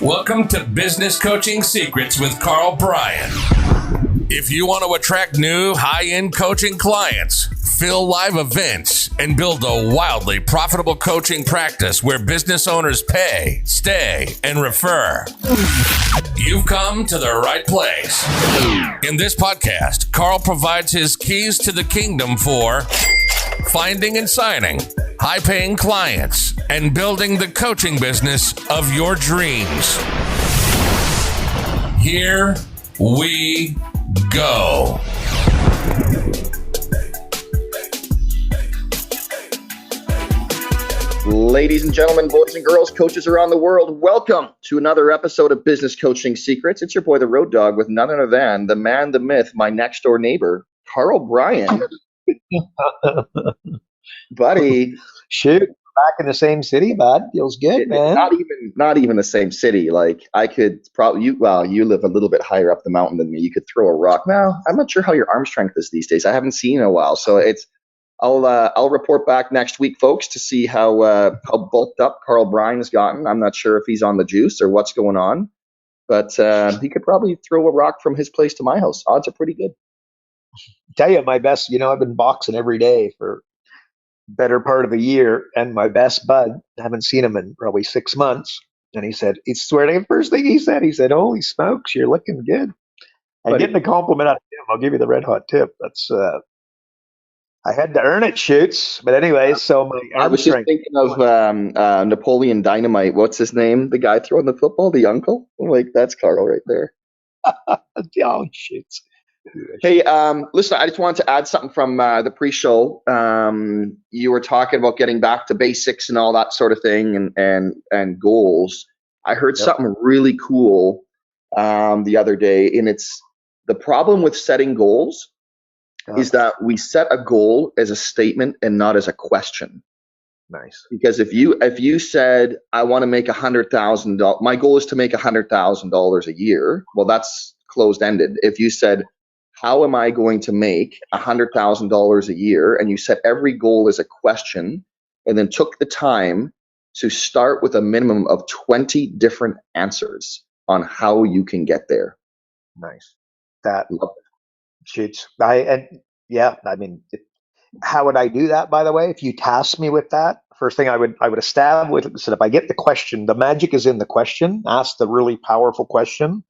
Welcome to Business Coaching Secrets with Karl Bryan. If you want to attract new high-end coaching clients, fill live events, and build a wildly profitable coaching practice where business owners pay, stay, and refer, you've come to the right place. In this podcast, Karl provides his keys to the kingdom for finding and signing high-paying clients and building the coaching business of your dreams. Here we go. Ladies and gentlemen, boys and girls, coaches around the world, welcome to another episode of Business Coaching Secrets. It's your boy, the Road Dog, with none other than the man, the myth, my next door neighbor, Karl Bryan. Buddy. Shoot, back in the same city, bud. Feels good, man. Not even the same city. Like, I could probably, you live a little bit higher up the mountain than me. You could throw a rock. Now, I'm not sure how your arm strength is these days. I haven't seen in a while. So I'll report back next week, folks, to see how bulked up Karl Bryan has gotten. I'm not sure if he's on the juice or what's going on, but he could probably throw a rock from his place to my house. Odds are pretty good. Tell you, my best, I've been boxing every day for better part of a year, and my best bud, I haven't seen him in probably 6 months, and he said, it's swearing, the first thing he said, holy smokes, you're looking good. And getting a compliment out of him, I'll give you the red hot tip. That's I had to earn it, Shoots. But anyway, so I was just thinking of Napoleon Dynamite. What's his name? The guy throwing the football, the uncle. Like, that's Karl right there. Oh, Shoots. Hey, listen, I just wanted to add something from the pre-show. You were talking about getting back to basics and all that sort of thing, and goals. I heard something really cool the other day, and it's the problem with setting goals is that we set a goal as a statement and not as a question. Nice. Because if you said, I want to make $100,000, my goal is to make $100,000 a year. Well, that's closed-ended. If you said, how am I going to make $100,000 a year? And you set every goal as a question and then took the time to start with a minimum of 20 different answers on how you can get there. Nice. That shoots. How would I do that, by the way? If you tasked me with that, first thing I would establish, if I get the question, the magic is in the question, ask the really powerful question.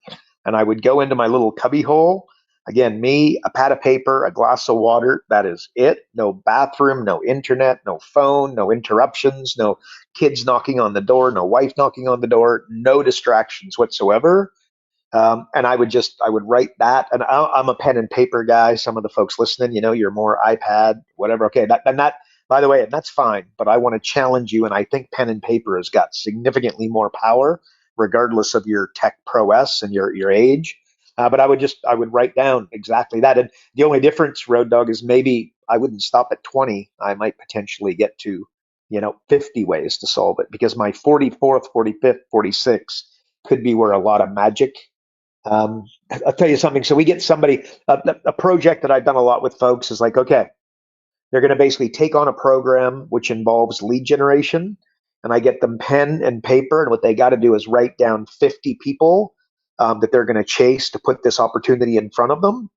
And I would go into my little cubby hole. Again, me, a pad of paper, a glass of water. That is it. No bathroom, no internet, no phone, no interruptions, no kids knocking on the door, no wife knocking on the door, no distractions whatsoever. And I would write that. And I'm a pen and paper guy. Some of the folks listening, you're more iPad, whatever. Okay. That, by the way, that's fine. But I want to challenge you. And I think pen and paper has got significantly more power, regardless of your tech prowess and your age. But I would write down exactly that. And the only difference, Road Dog, is maybe I wouldn't stop at 20. I might potentially get to, 50 ways to solve it, because my 44th, 45th, 46th could be where a lot of magic. I'll tell you something. So we get somebody, a project that I've done a lot with folks is like, okay, they're going to basically take on a program which involves lead generation. And I get them pen and paper. And what they got to do is write down 50 people that they're going to chase to put this opportunity in front of them.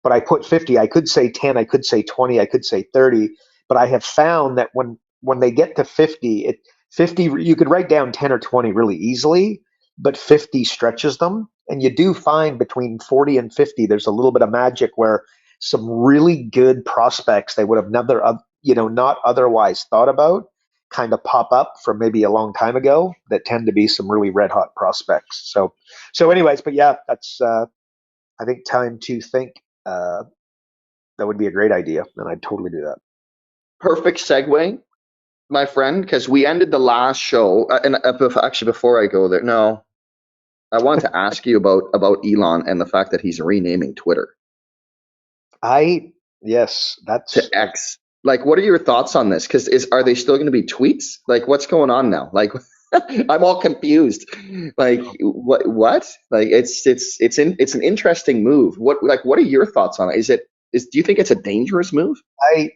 But I put 50, I could say 10, I could say 20, I could say 30. But I have found that when they get to 50, you could write down 10 or 20 really easily, but 50 stretches them. And you do find between 40 and 50, there's a little bit of magic where some really good prospects they would have not otherwise thought about kind of pop up from maybe a long time ago that tend to be some really red hot prospects. So anyways, but yeah, that's, I think time to think, that would be a great idea. And I'd totally do that. Perfect segue, my friend, because we ended the last show. And actually, before I go there, no, I wanted to ask you about Elon and the fact that he's renaming Twitter. Yes, that's to X. Like, what are your thoughts on this? Because are they still going to be tweets? Like, what's going on now? Like, I'm all confused. Like, what? Like, it's an interesting move. What are your thoughts on it? Do you think it's a dangerous move? I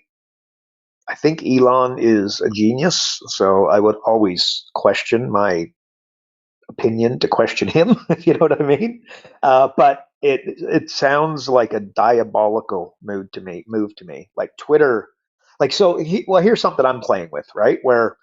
think Elon is a genius, so I would always question my opinion to question him, if you know what I mean. But it sounds like a diabolical move to me. Like Twitter, like well, here's something I'm playing with, right? Where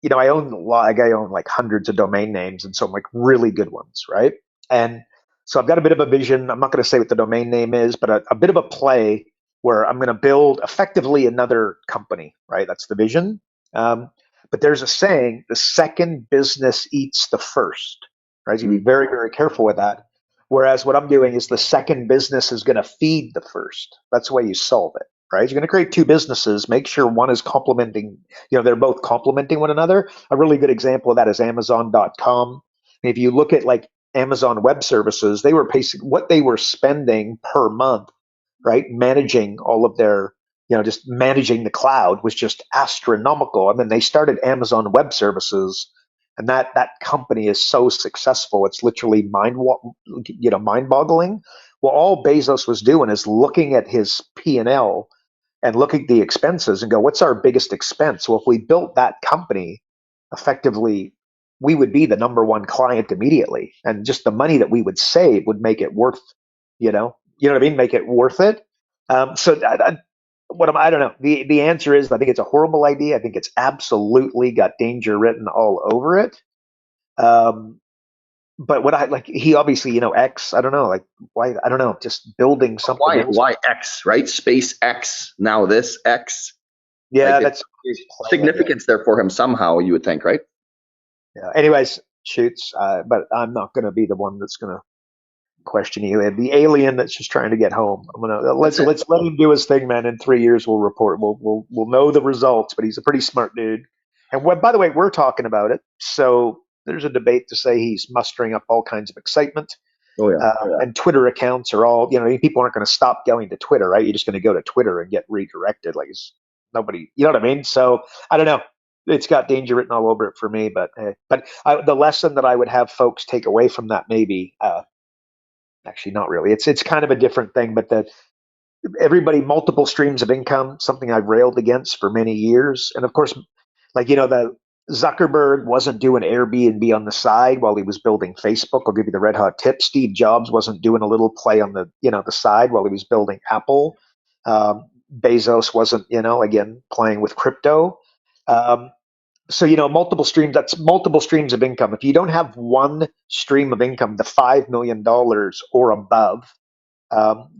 I own I own like hundreds of domain names, and some like really good ones, right? And so I've got a bit of a vision. I'm not going to say what the domain name is, but a bit of a play where I'm going to build effectively another company, right? That's the vision. Um, but there's a saying: the second business eats the first, right? So you be very, very careful with that. Whereas what I'm doing is the second business is going to feed the first. That's the way you solve it, right? You're going to create two businesses. Make sure one is complementing, they're both complementing one another. A really good example of that is Amazon.com. If you look at like Amazon Web Services, they were basically what they were spending per month, right? Managing all of their, just managing the cloud was just astronomical. And then they started Amazon Web Services, and that company is so successful. It's literally mind-boggling. Well, all Bezos was doing is looking at his P&L and look at the expenses and go, what's our biggest expense? Well, if we built that company effectively, we would be the number one client immediately. And just the money that we would save would make it worth, what I mean? Make it worth it. I don't know. The answer is, I think it's a horrible idea. I think it's absolutely got danger written all over it. But what I like, he obviously, X, I don't know, like why, I don't know, just building something. Why X, right? Space X, now this X. Yeah, like that's significance there for him somehow, you would think, right? Yeah. Anyways, shoots. But I'm not going to be the one that's going to question you. The alien that's just trying to get home. I'm gonna let's let him do his thing, man. In 3 years, we'll report. We'll know the results. But he's a pretty smart dude. And by the way, we're talking about it. So there's a debate to say he's mustering up all kinds of excitement. Oh yeah. And Twitter accounts are all, people aren't going to stop going to Twitter, right? You're just going to go to Twitter and get redirected. Like nobody, you know what I mean? So I don't know. It's got danger written all over it for me, but the lesson that I would have folks take away from that, maybe, actually not really. It's kind of a different thing, but that everybody multiple streams of income, something I've railed against for many years, and of course, like the Zuckerberg wasn't doing Airbnb on the side while he was building Facebook. I'll give you the red hot tip. Steve Jobs wasn't doing a little play on the the side while he was building Apple. Bezos wasn't again playing with crypto. So multiple streams, that's multiple streams of income. If you don't have one stream of income, the $5 million or above,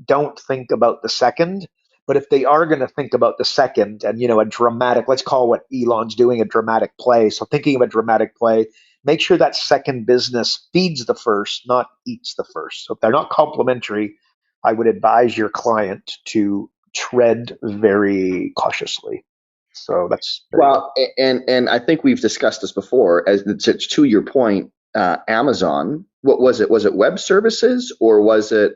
don't think about the second. But if they are going to think about the second and a dramatic, let's call what Elon's doing a dramatic play. So thinking of a dramatic play, make sure that second business feeds the first, not eats the first. So if they're not complementary, I would advise your client to tread very cautiously. So that's and I think we've discussed this before. As to your point, Amazon. What was it? Was it web services, or was it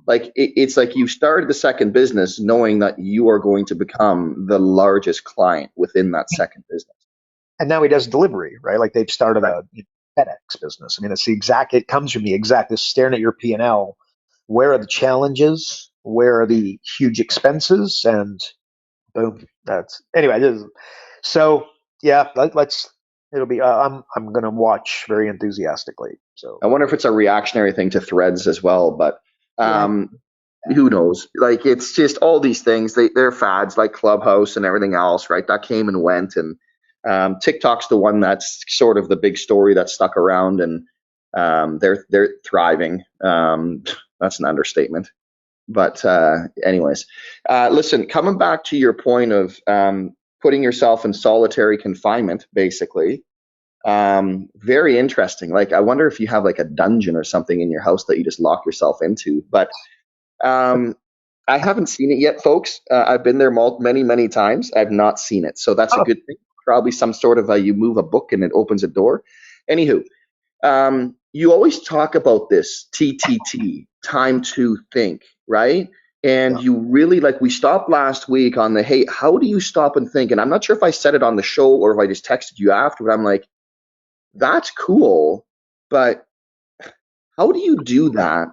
like it's like you started the second business knowing that you are going to become the largest client within that second business? And now he does delivery, right? Like they've started a FedEx business. I mean, it's the exact. It comes from the exact. Just staring at your P&L. Where are the challenges? Where are the huge expenses? And boom. That's anyway. So yeah, it'll be. I'm going to watch very enthusiastically. So I wonder if it's a reactionary thing to Threads as well, but who knows? Like it's just all these things. They're fads like Clubhouse and everything else, right? That came and went, and TikTok's the one that's sort of the big story that stuck around, and they're thriving. That's an understatement. But anyways, listen, coming back to your point of putting yourself in solitary confinement, basically, very interesting. Like, I wonder if you have like a dungeon or something in your house that you just lock yourself into. But I haven't seen it yet, folks. I've been there many times. I've not seen it. So that's a good thing. Probably some sort of you move a book and it opens a door. Anywho, you always talk about this TTT, time to think, right? And you really, like, we stopped last week on the, hey, how do you stop and think? And I'm not sure if I said it on the show or if I just texted you after, but I'm like, that's cool, but how do you do that,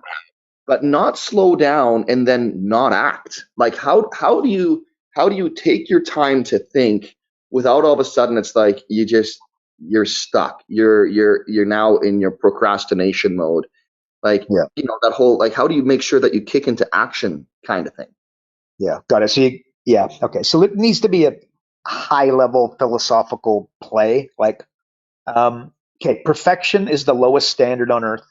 but not slow down and then not act? Like, how do you take your time to think without all of a sudden it's like you just you're stuck. You're now in your procrastination mode. Like, Yeah. that whole, like, how do you make sure that you kick into action kind of thing? Yeah. Got it. So yeah. Okay. So it needs to be a high level philosophical play. Like, okay, perfection is the lowest standard on earth.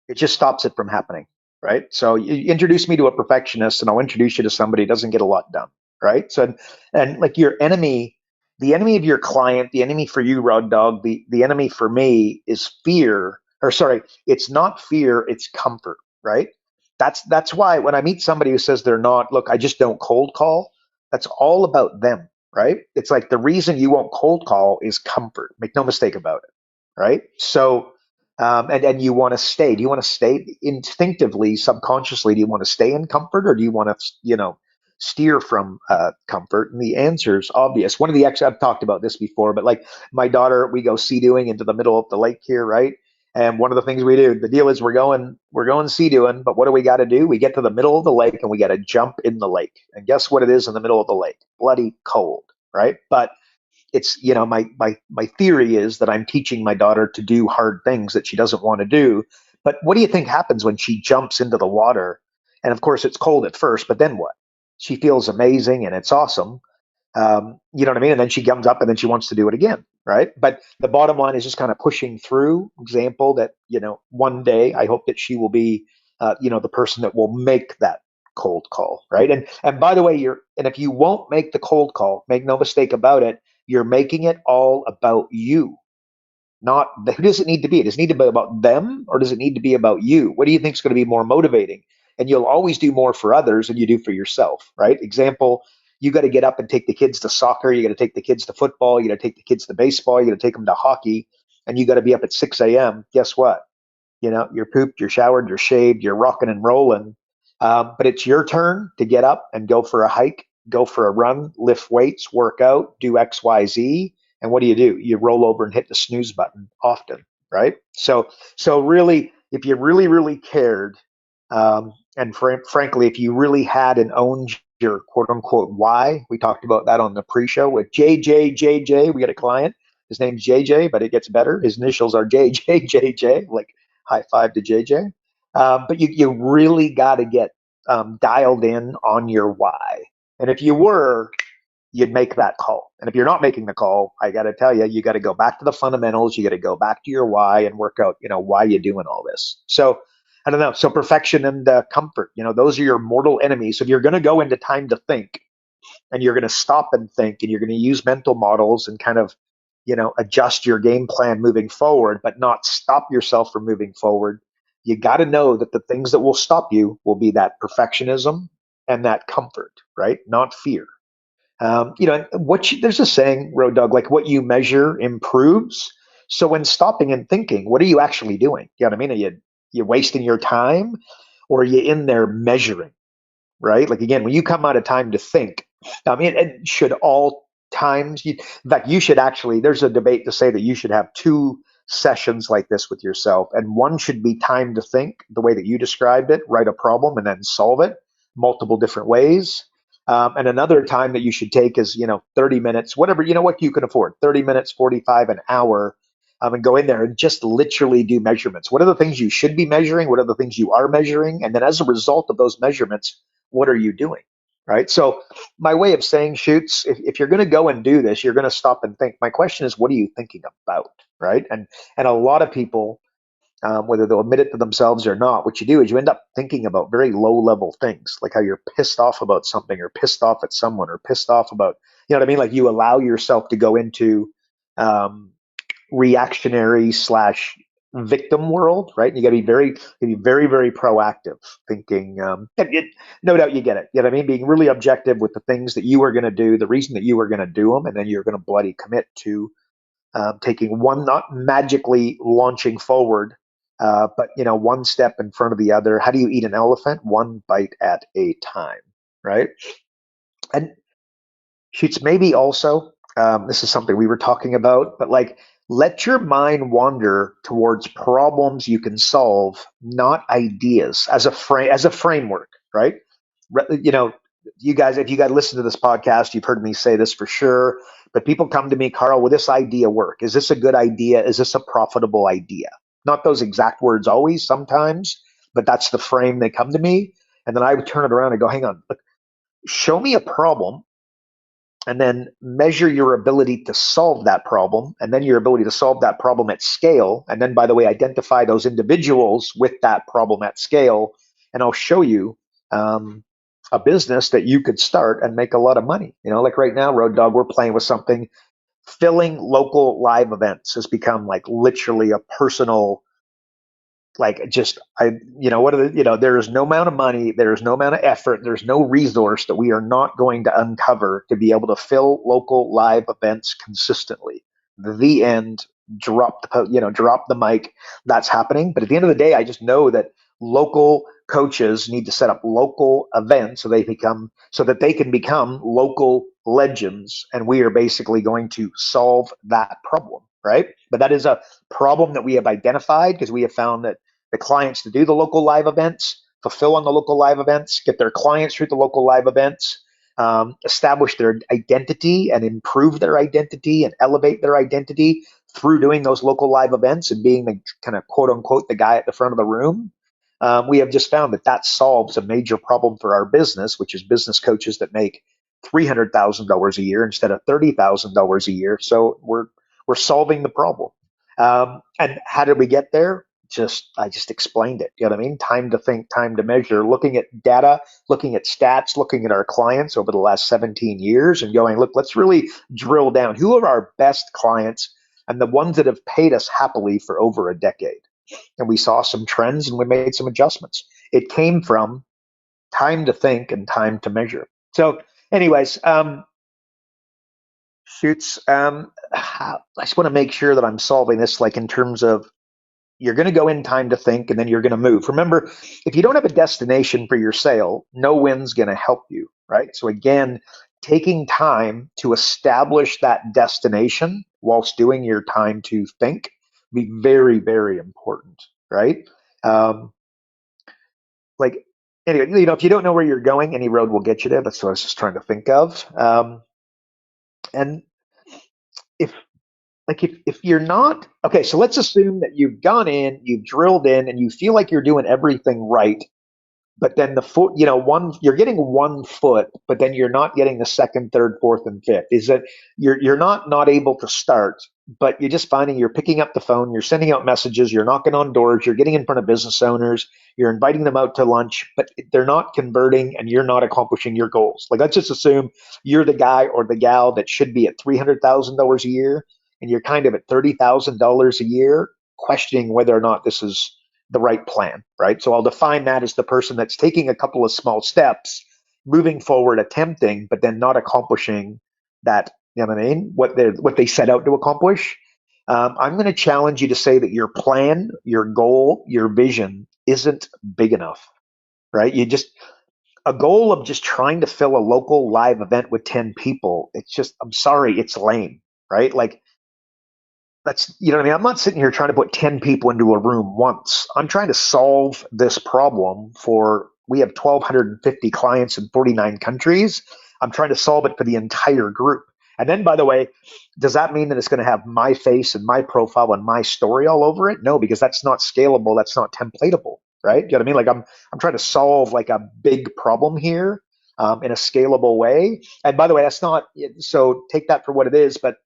It just stops it from happening, right? So you introduce me to a perfectionist, and I'll introduce you to somebody who doesn't get a lot done, right? So and like your enemy, the enemy of your client, the enemy for you, Rod Dog, the enemy for me is fear. Or sorry, it's not fear, it's comfort, right? That's why when I meet somebody who says they're not, look, I just don't cold call. That's all about them, right? It's like the reason you won't cold call is comfort. Make no mistake about it, right? So and you want to stay. Do you want to stay instinctively, subconsciously? Do you want to stay in comfort, or do you want to, steer from comfort? And the answer is obvious. One of the I've talked about this before, but like my daughter, we go sea doing into the middle of the lake here, right? And one of the things we do, the deal is we're going sea doing, but what do we got to do? We get to the middle of the lake and we got to jump in the lake. And guess what it is in the middle of the lake? Bloody cold, right? But it's my theory is that I'm teaching my daughter to do hard things that she doesn't want to do. But what do you think happens when she jumps into the water? And of course it's cold at first, but then what? She feels amazing and it's awesome. You know what I mean? And then she comes up and then she wants to do it again, right? But the bottom line is just kind of pushing through. Example that, one day I hope that she will be, the person that will make that cold call, right? And by the way, and if you won't make the cold call, make no mistake about it, you're making it all about you. Not who does it need to be? Does it need to be about them, or does it need to be about you? What do you think is going to be more motivating? And you'll always do more for others than you do for yourself, right? Example, you got to get up and take the kids to soccer, you got to take the kids to football, you got to take the kids to baseball, you got to take them to hockey, and you got to be up at 6 a.m. Guess what? You're pooped, you're showered, you're shaved, you're rocking and rolling. But it's your turn to get up and go for a hike, go for a run, lift weights, work out, do X, Y, Z. And what do? You roll over and hit the snooze button often, right? So really, if you really, really cared, and frankly, if you really had and owned your quote unquote why, we talked about that on the pre-show with JJ. We got a client. His name's JJ, but it gets better. His initials are JJ. Like high five to JJ. But you really got to get dialed in on your why. And if you were, you'd make that call. And if you're not making the call, I got to tell you, you got to go back to the fundamentals. You got to go back to your why and work out, why you're doing all this. So I don't know. So perfection and comfort, those are your mortal enemies. So if you're going to go into time to think, and you're going to stop and think, and you're going to use mental models and kind of, adjust your game plan moving forward, but not stop yourself from moving forward. You got to know that the things that will stop you will be that perfectionism and that comfort, right? Not fear. There's a saying, Road Dog, like what you measure improves. So when stopping and thinking, what are you actually doing? You know what I mean? Are you wasting your time, or are you in there measuring? Right? Like again, when you come out of time to think, I mean, it should all times, in fact, you should actually, there's a debate to say that you should have two sessions like this with yourself. And one should be time to think the way that you described it, write a problem and then solve it multiple different ways. And another time that you should take is, 30 minutes, whatever, what you can afford, 30 minutes, 45, an hour, and go in there and just literally do measurements. What are the things you should be measuring? What are the things you are measuring? And then as a result of those measurements, what are you doing? Right. So my way of saying, Shoots, if you're going to go and do this, you're going to stop and think. My question is, what are you thinking about? Right. And a lot of people, whether they'll admit it to themselves or not, what you do is you end up thinking about very low level things, like how you're pissed off about something, or pissed off at someone, or pissed off about, you know what I mean? Like you allow yourself to go into reactionary slash victim world, right? You got to be very, very proactive thinking. No doubt you get it. You know what I mean? Being really objective with the things that you are going to do, the reason that you are going to do them, and then you're going to bloody commit to taking one, not magically launching forward, but one step in front of the other. How do you eat an elephant? One bite at a time, right? And Shoots, maybe also, this is something we were talking about, but like, let your mind wander towards problems you can solve, not ideas, as a framework, right? you guys, if you guys listen to this podcast, you've heard me say this for sure. But people come to me, Karl, will this idea work? Is this a good idea? Is this a profitable idea? Not those exact words always, sometimes, but that's the frame they come to me. And then I would turn it around and go, hang on, look, show me a problem and then measure your ability to solve that problem, and then your ability to solve that problem at scale. And then, by the way, identify those individuals with that problem at scale. And I'll show you a business that you could start and make a lot of money. Like right now, Road Dog, we're playing with something. Filling local live events has become like literally a personal, like, just, what are the, there is no amount of money, there is no amount of effort, there's no resource that we are not going to uncover to be able to fill local live events consistently. The end. Drop the mic. That's happening. But at the end of the day, I just know that local coaches need to set up local events so that they can become local legends, and we are basically going to solve that problem, right? But that is a problem that we have identified, because we have found that the clients to do the local live events, fulfill on the local live events, get their clients through the local live events, establish their identity and improve their identity and elevate their identity through doing those local live events and being the kind of quote unquote the guy at the front of the room. We have just found that solves a major problem for our business, which is business coaches that make $300,000 a year instead of $30,000 a year. So we're solving the problem. And how did we get there? I just explained it. You know what I mean? Time to think, time to measure, looking at data, looking at stats, looking at our clients over the last 17 years and going, look, let's really drill down. Who are our best clients and the ones that have paid us happily for over a decade? And we saw some trends and we made some adjustments. It came from time to think and time to measure. So anyways, shoots, I just want to make sure that I'm solving this, like in terms of, you're going to go in time to think, and then you're going to move. Remember, if you don't have a destination for your sale, no win's going to help you, right? So again, taking time to establish that destination whilst doing your time to think be very, very important, right? Like, anyway, if you don't know where you're going, any road will get you there. That's what I was just trying to think of. And if you're not, okay, so let's assume that you've gone in, you've drilled in, and you feel like you're doing everything right, but then the foot, you're getting 1 foot, but then you're not getting the second, third, fourth, and fifth. Is that you're not able to start, but you're just finding you're picking up the phone, you're sending out messages, you're knocking on doors, you're getting in front of business owners, you're inviting them out to lunch, but they're not converting and you're not accomplishing your goals. Like, let's just assume you're the guy or the gal that should be at $300,000 a year, and you're kind of at $30,000 a year, questioning whether or not this is the right plan, right? So I'll define that as the person that's taking a couple of small steps, moving forward, attempting, but then not accomplishing that, you know what I mean? What they set out to accomplish. I'm going to challenge you to say that your plan, your goal, your vision isn't big enough, right? A goal of just trying to fill a local live event with 10 people. I'm sorry, it's lame, right? Like, that's, you know what I mean? I'm not sitting here trying to put 10 people into a room once. I'm trying to solve this problem we have 1,250 clients in 49 countries. I'm trying to solve it for the entire group. And then, by the way, does that mean that it's going to have my face and my profile and my story all over it? No, because that's not scalable. That's not templatable, right? You know what I mean? Like, I'm trying to solve like a big problem here in a scalable way. And by the way, that's not, so take that for what it is, but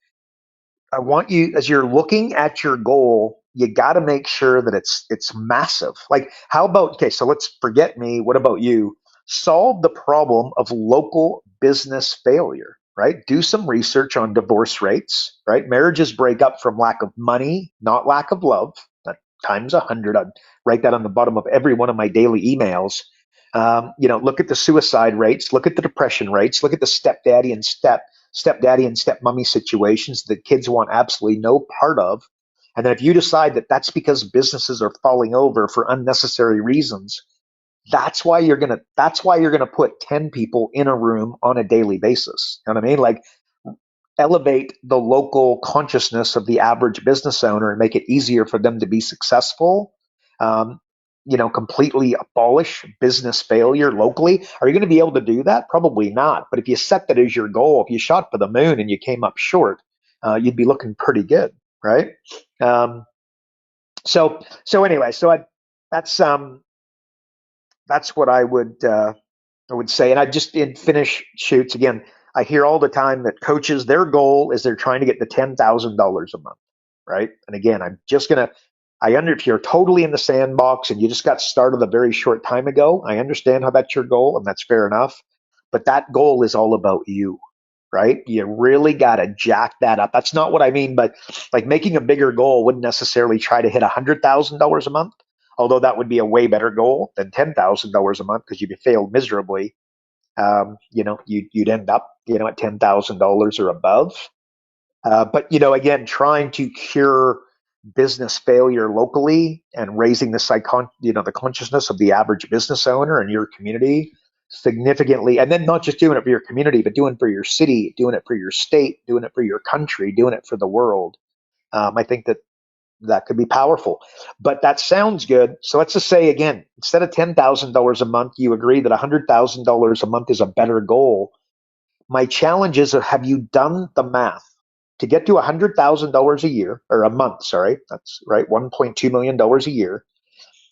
I want you, as you're looking at your goal, you got to make sure that it's massive. Like, how about, okay, so let's forget me. What about you? Solve the problem of local business failure, right? Do some research on divorce rates, right? Marriages break up from lack of money, not lack of love. That times 100. I'd write that on the bottom of every one of my daily emails. Look at the suicide rates, look at the depression rates, look at the stepdaddy and stepmommy situations that kids want absolutely no part of. And then if you decide that that's because businesses are falling over for unnecessary reasons, that's why you're gonna put 10 people in a room on a daily basis. You know what I mean? Like, elevate the local consciousness of the average business owner and make it easier for them to be successful. completely abolish business failure locally. Are you going to be able to do that? Probably not. But if you set that as your goal, if you shot for the moon and you came up short, you'd be looking pretty good, right? So anyway, that's what I would say. And I just in finish shoots again. I hear all the time that coaches, their goal is they're trying to get to $10,000 a month, right? And again, if you're totally in the sandbox and you just got started a very short time ago, I understand how that's your goal and that's fair enough. But that goal is all about you, right? You really got to jack that up. That's not what I mean, but like making a bigger goal wouldn't necessarily try to hit $100,000 a month, although that would be a way better goal than $10,000 a month because if you failed miserably, you'd end up, at $10,000 or above. But again, trying to cure business failure locally and raising the consciousness of the average business owner in your community significantly, and then not just doing it for your community, but doing it for your city, doing it for your state, doing it for your country, doing it for the world. I think that could be powerful. But that sounds good. So let's just say again, instead of $10,000 a month, you agree that $100,000 a month is a better goal. My challenge is, have you done the math to get to $100,000 a year or a month? Sorry, that's right, $1.2 million a year.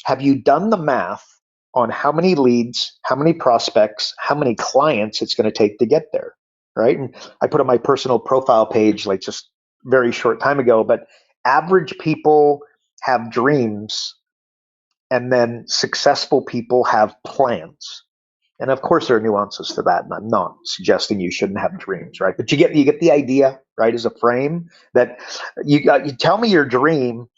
Have you done the math on how many leads, how many prospects, how many clients it's going to take to get there? Right. And I put on my personal profile page like just very short time ago, but average people have dreams and then successful people have plans. And of course, there are nuances to that, and I'm not suggesting you shouldn't have dreams, right? But you get the idea, right? As a frame that you tell me your dream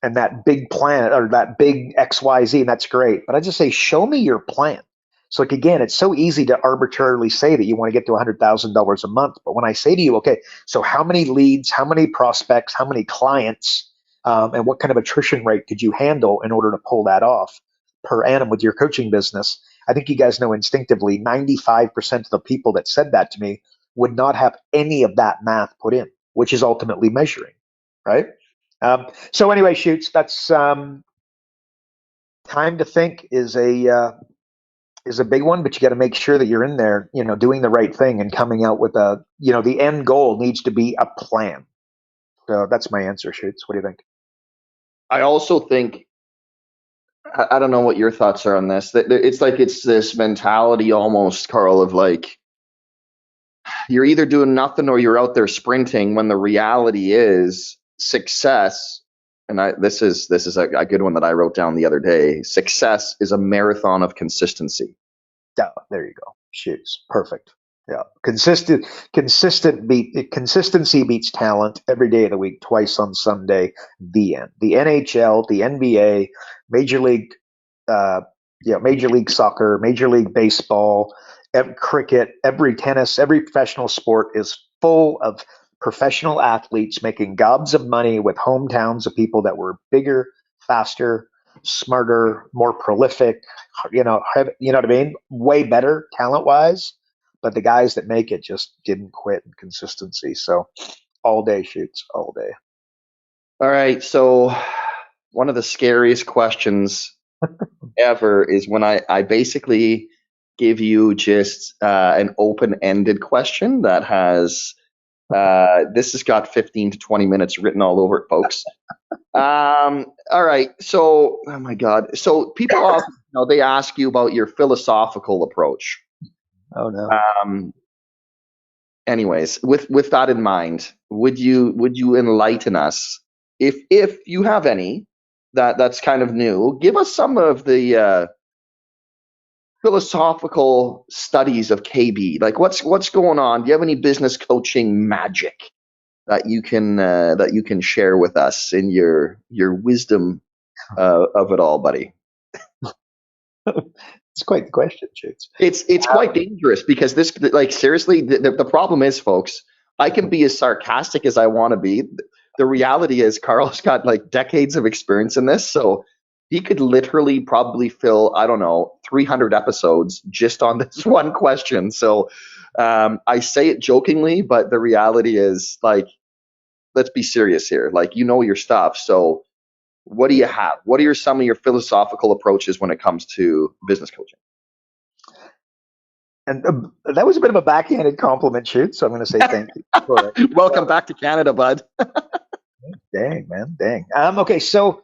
and that big plan or that big XYZ, and that's great. But I just say, show me your plan. So like again, it's so easy to arbitrarily say that you want to get to $100,000 a month. But when I say to you, okay, so how many leads, how many prospects, how many clients, and what kind of attrition rate could you handle in order to pull that off per annum with your coaching business? I think you guys know instinctively 95% of the people that said that to me would not have any of that math put in, which is ultimately measuring, right? So anyway, shoots, that's time to think is a big one, but you got to make sure that you're in there, doing the right thing and coming out with the end goal needs to be a plan. So that's my answer, shoots. What do you think? I also think, I don't know what your thoughts are on this. It's like it's this mentality almost, Carl, of like you're either doing nothing or you're out there sprinting. When the reality is success, and this is a good one that I wrote down the other day. Success is a marathon of consistency. Oh, there you go. Shoots, perfect. Yeah, consistency beats talent every day of the week, twice on Sunday. The end. The NHL, the NBA, Major League, Major League Soccer, Major League Baseball, cricket, every tennis, every professional sport is full of professional athletes making gobs of money with hometowns of people that were bigger, faster, smarter, more prolific. You know what I mean? Way better talent wise. But the guys that make it just didn't quit in consistency. So all day shoots, all day. All right. So one of the scariest questions ever is when I basically give you just an open-ended question that has this has got 15 to 20 minutes written all over it, folks. All right. So, oh my God. So people often, they ask you about your philosophical approach. Oh no. Anyways, with that in mind, would you enlighten us if you have any that's kind of new? Give us some of the philosophical studies of KB. Like what's going on? Do you have any business coaching magic that you can share with us in your wisdom of it all, buddy? It's quite the question, shoots. It's quite dangerous because this, like, seriously, the problem is, folks, I can be as sarcastic as I want to be. The reality is Carl's got like decades of experience in this, so he could literally probably fill, I don't know, 300 episodes just on this one question. So I say it jokingly, but the reality is, like, let's be serious here. Like, your stuff. So what do you have? What are some of your philosophical approaches when it comes to business coaching? And that was a bit of a backhanded compliment, shoot. So I'm going to say thank you for it. Welcome back to Canada, bud. Dang, man, dang. Okay, so,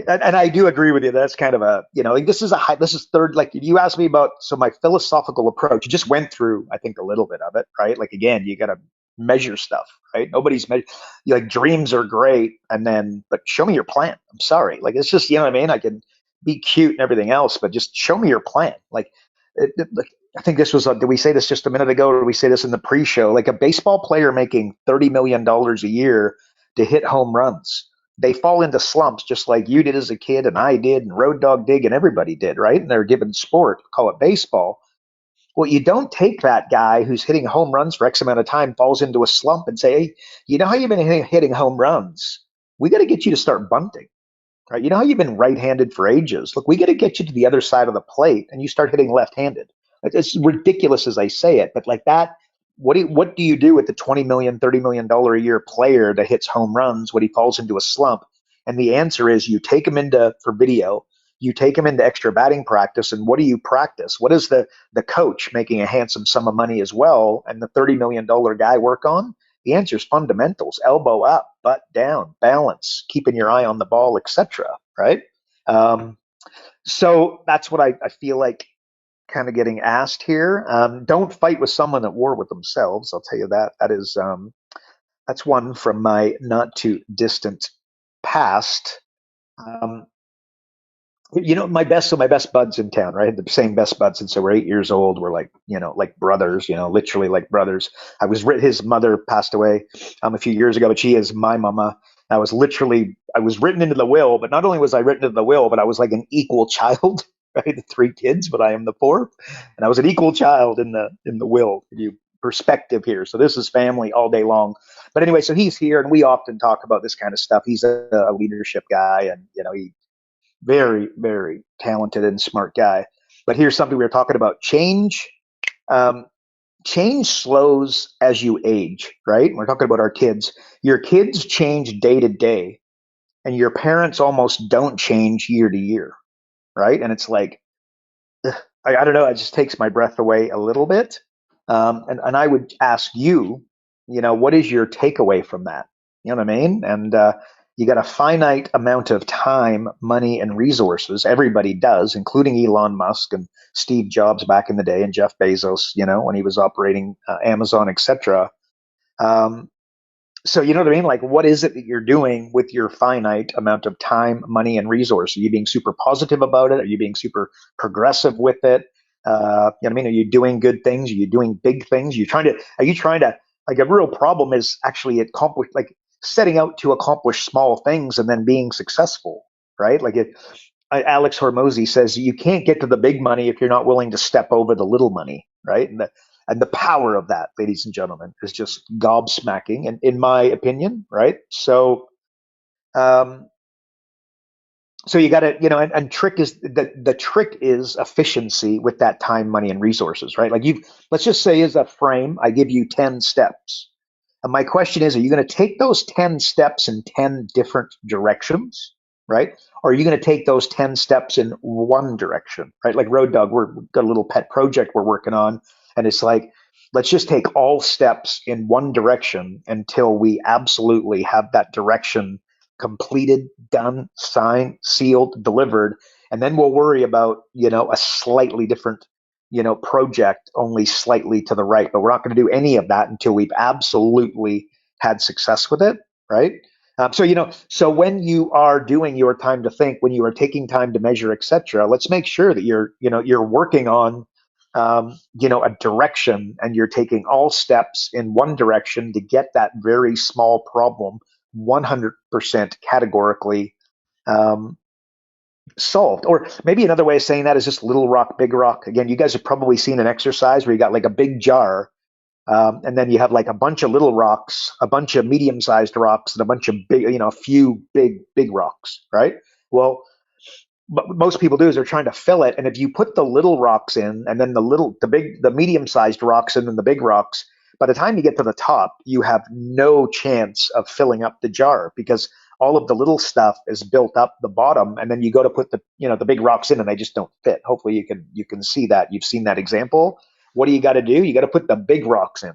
and I do agree with you. That's kind of a, like this is third. Like if you asked me about, so my philosophical approach, you just went through, I think, a little bit of it, right? Like again, you got to measure stuff, right? Nobody's like dreams are great, but show me your plan. I'm sorry, like it's just, you know what I mean? I can be cute and everything else, but just show me your plan. Like, like I think this was, did we say this just a minute ago, or did we say this in the pre-show? Like a baseball player making $30 million a year to hit home runs, they fall into slumps just like you did as a kid, and I did, and Road Dogg did, and everybody did, right? And they're given sport, call it baseball. Well, you don't take that guy who's hitting home runs for X amount of time, falls into a slump, and say, hey, you know how you've been hitting home runs? We got to get you to start bunting. Right? You know how you've been right-handed for ages? Look, we got to get you to the other side of the plate, and you start hitting left-handed. It's ridiculous as I say it, but like that, what do you do with the $20 million, $30 million a year player that hits home runs when he falls into a slump? And the answer is you take him for video, you take him into extra batting practice, and what do you practice? What is the coach making a handsome sum of money as well, and the $30 million guy work on? The answer is fundamentals: elbow up, butt down, balance, keeping your eye on the ball, etc. Right? So that's what I feel like kind of getting asked here. Don't fight with someone at war with themselves. I'll tell you that. That's one from my not too distant past. Um, my best buds in town, right? The same best buds since they were 8 years old. We're like, like brothers, literally like brothers. His mother passed away a few years ago, but she is my mama. I was written into the will, but not only was I written into the will, but I was like an equal child, right? The three kids, but I am the fourth, and I was an equal child in the will. You perspective here. So this is family all day long. But anyway, so he's here, and we often talk about this kind of stuff. He's a leadership guy, and he very, very talented and smart guy. But here's something we were talking about: change. Change slows as you age, right? We're talking about our kids. Your kids change day to day, and your parents almost don't change year to year, right? And it's like, I don't know, it just takes my breath away a little bit. And I would ask you, what is your takeaway from that? You know what I mean? And you got a finite amount of time, money, and resources. Everybody does, including Elon Musk and Steve Jobs back in the day, and Jeff Bezos, when he was operating Amazon, etc. So you know what I mean? Like, what is it that you're doing with your finite amount of time, money, and resource? Are you being super positive about it? Are you being super progressive with it? You know what I mean? Are you doing good things? Are you doing big things? Are you trying to, like, a real problem is actually accomplish, like setting out to accomplish small things and then being successful, right? Alex Hormozy says you can't get to the big money if you're not willing to step over the little money, right? And the power of that, ladies and gentlemen, is just gobsmacking, and in my opinion, right? So, so you got to, and trick is the trick is efficiency with that time, money, and resources, right? Like let's just say as a frame, I give you 10 steps. And my question is, are you going to take those 10 steps in 10 different directions, right? Or are you going to take those 10 steps in one direction, right? Like Road Dogg, we've got a little pet project we're working on. And it's like, let's just take all steps in one direction until we absolutely have that direction completed, done, signed, sealed, delivered. And then we'll worry about, a slightly different, project only slightly to the right. But we're not going to do any of that until we've absolutely had success with it, right? So when you are doing your time to think, when you are taking time to measure, etc., let's make sure that you're working on a direction, and you're taking all steps in one direction to get that very small problem 100% categorically solved. Or maybe another way of saying that is just little rock, big rock. Again, you guys have probably seen an exercise where you got like a big jar, and then you have like a bunch of little rocks, a bunch of medium-sized rocks, and a bunch of big, a few big rocks, right? Well, what most people do is they're trying to fill it, and if you put the little rocks in, and then the medium-sized rocks, and then the big rocks, by the time you get to the top, you have no chance of filling up the jar, because all of the little stuff is built up the bottom, and then you go to put the big rocks in, and they just don't fit. Hopefully you can see that. You've seen that example. What do? You got to put the big rocks in,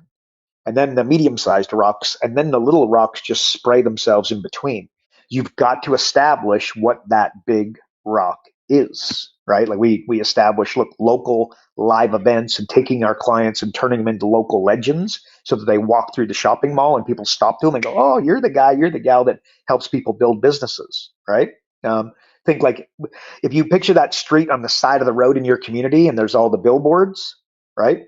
and then the medium-sized rocks, and then the little rocks just spray themselves in between. You've got to establish what that big rock is, right? Like we establish local live events and taking our clients and turning them into local legends so that they walk through the shopping mall and people stop to them and go, "Oh, you're the guy, you're the gal that helps people build businesses," right? Think like if you picture that street on the side of the road in your community and there's all the billboards, right?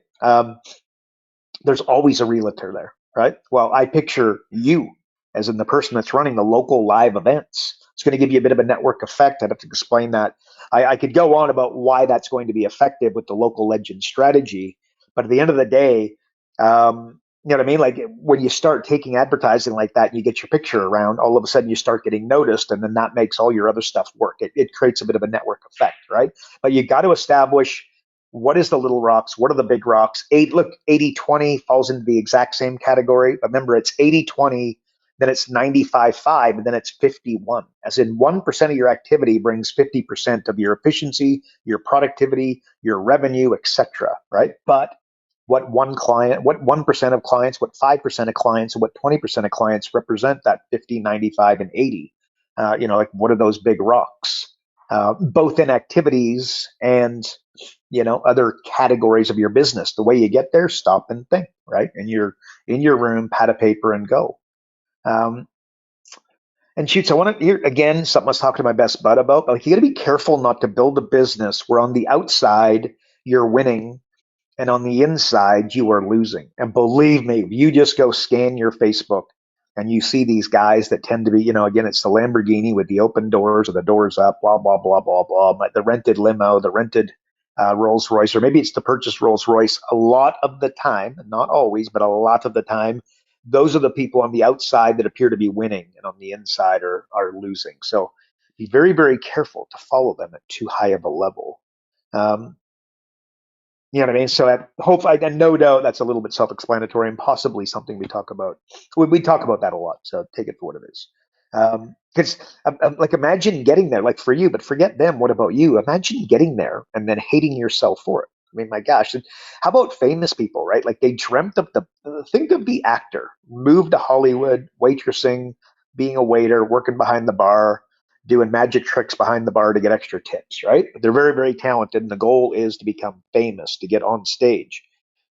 There's always a realtor there, right? Well, I picture you as in the person that's running the local live events. It's going to give you a bit of a network effect. I'd have to explain that. I could go on about why that's going to be effective with the local legend strategy, but at the end of the day, you know what I mean? Like when you start taking advertising like that, and you get your picture around, all of a sudden you start getting noticed, and then that makes all your other stuff work. It creates a bit of a network effect, right? But you got to establish what is the little rocks, what are the big rocks. 80-20 falls into the exact same category. Remember, it's 80-20, then it's 95-5, and then it's 51. As in 1% of your activity brings 50% of your efficiency, your productivity, your revenue, etc. Right? But what 1% of clients, what 5% of clients, and what 20% of clients represent that 50, 95, and 80? Like what are those big rocks? Both in activities and other categories of your business. The way you get there, stop and think, right? And you're in your room, pad of paper, and go. And shoots, I want to hear again something I was talking to my best bud about. Like you got to be careful not to build a business where on the outside you're winning and on the inside you are losing. And believe me, you just go scan your Facebook and you see these guys that tend to be, again, it's the Lamborghini with the open doors or the doors up, blah, blah, blah, blah, blah, the rented limo, the rented Rolls Royce, or maybe it's the purchased Rolls Royce. A lot of the time, not always, but a lot of the time, those are the people on the outside that appear to be winning and on the inside are losing. So be very, very careful to follow them at too high of a level. You know what I mean? So I no doubt that's a little bit self-explanatory and possibly something we talk about. We talk about that a lot. So take it for what it is. Because like imagine getting there, like for you, but forget them. What about you? Imagine getting there and then hating yourself for it. I mean, my gosh, how about famous people, right? Like they dreamt of think of the actor, moved to Hollywood, waitressing, being a waiter, working behind the bar, doing magic tricks behind the bar to get extra tips, right? But they're very, very talented, and the goal is to become famous, to get on stage.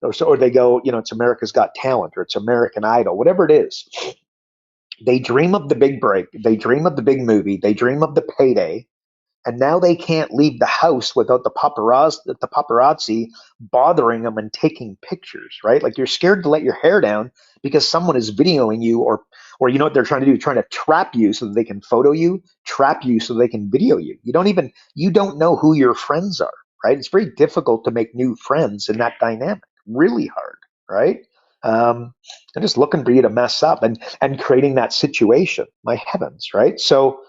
Or they go, it's America's Got Talent, or it's American Idol, whatever it is. They dream of the big break, they dream of the big movie, they dream of the payday, and now they can't leave the house without the paparazzi bothering them and taking pictures, right? Like you're scared to let your hair down because someone is videoing you, or you know what they're trying to do, trying to trap you so that they can photo you, trap you so they can video you. You don't know who your friends are, right? It's very difficult to make new friends in that dynamic. Really hard, right? I'm just looking for you to mess up and creating that situation. My heavens, right? So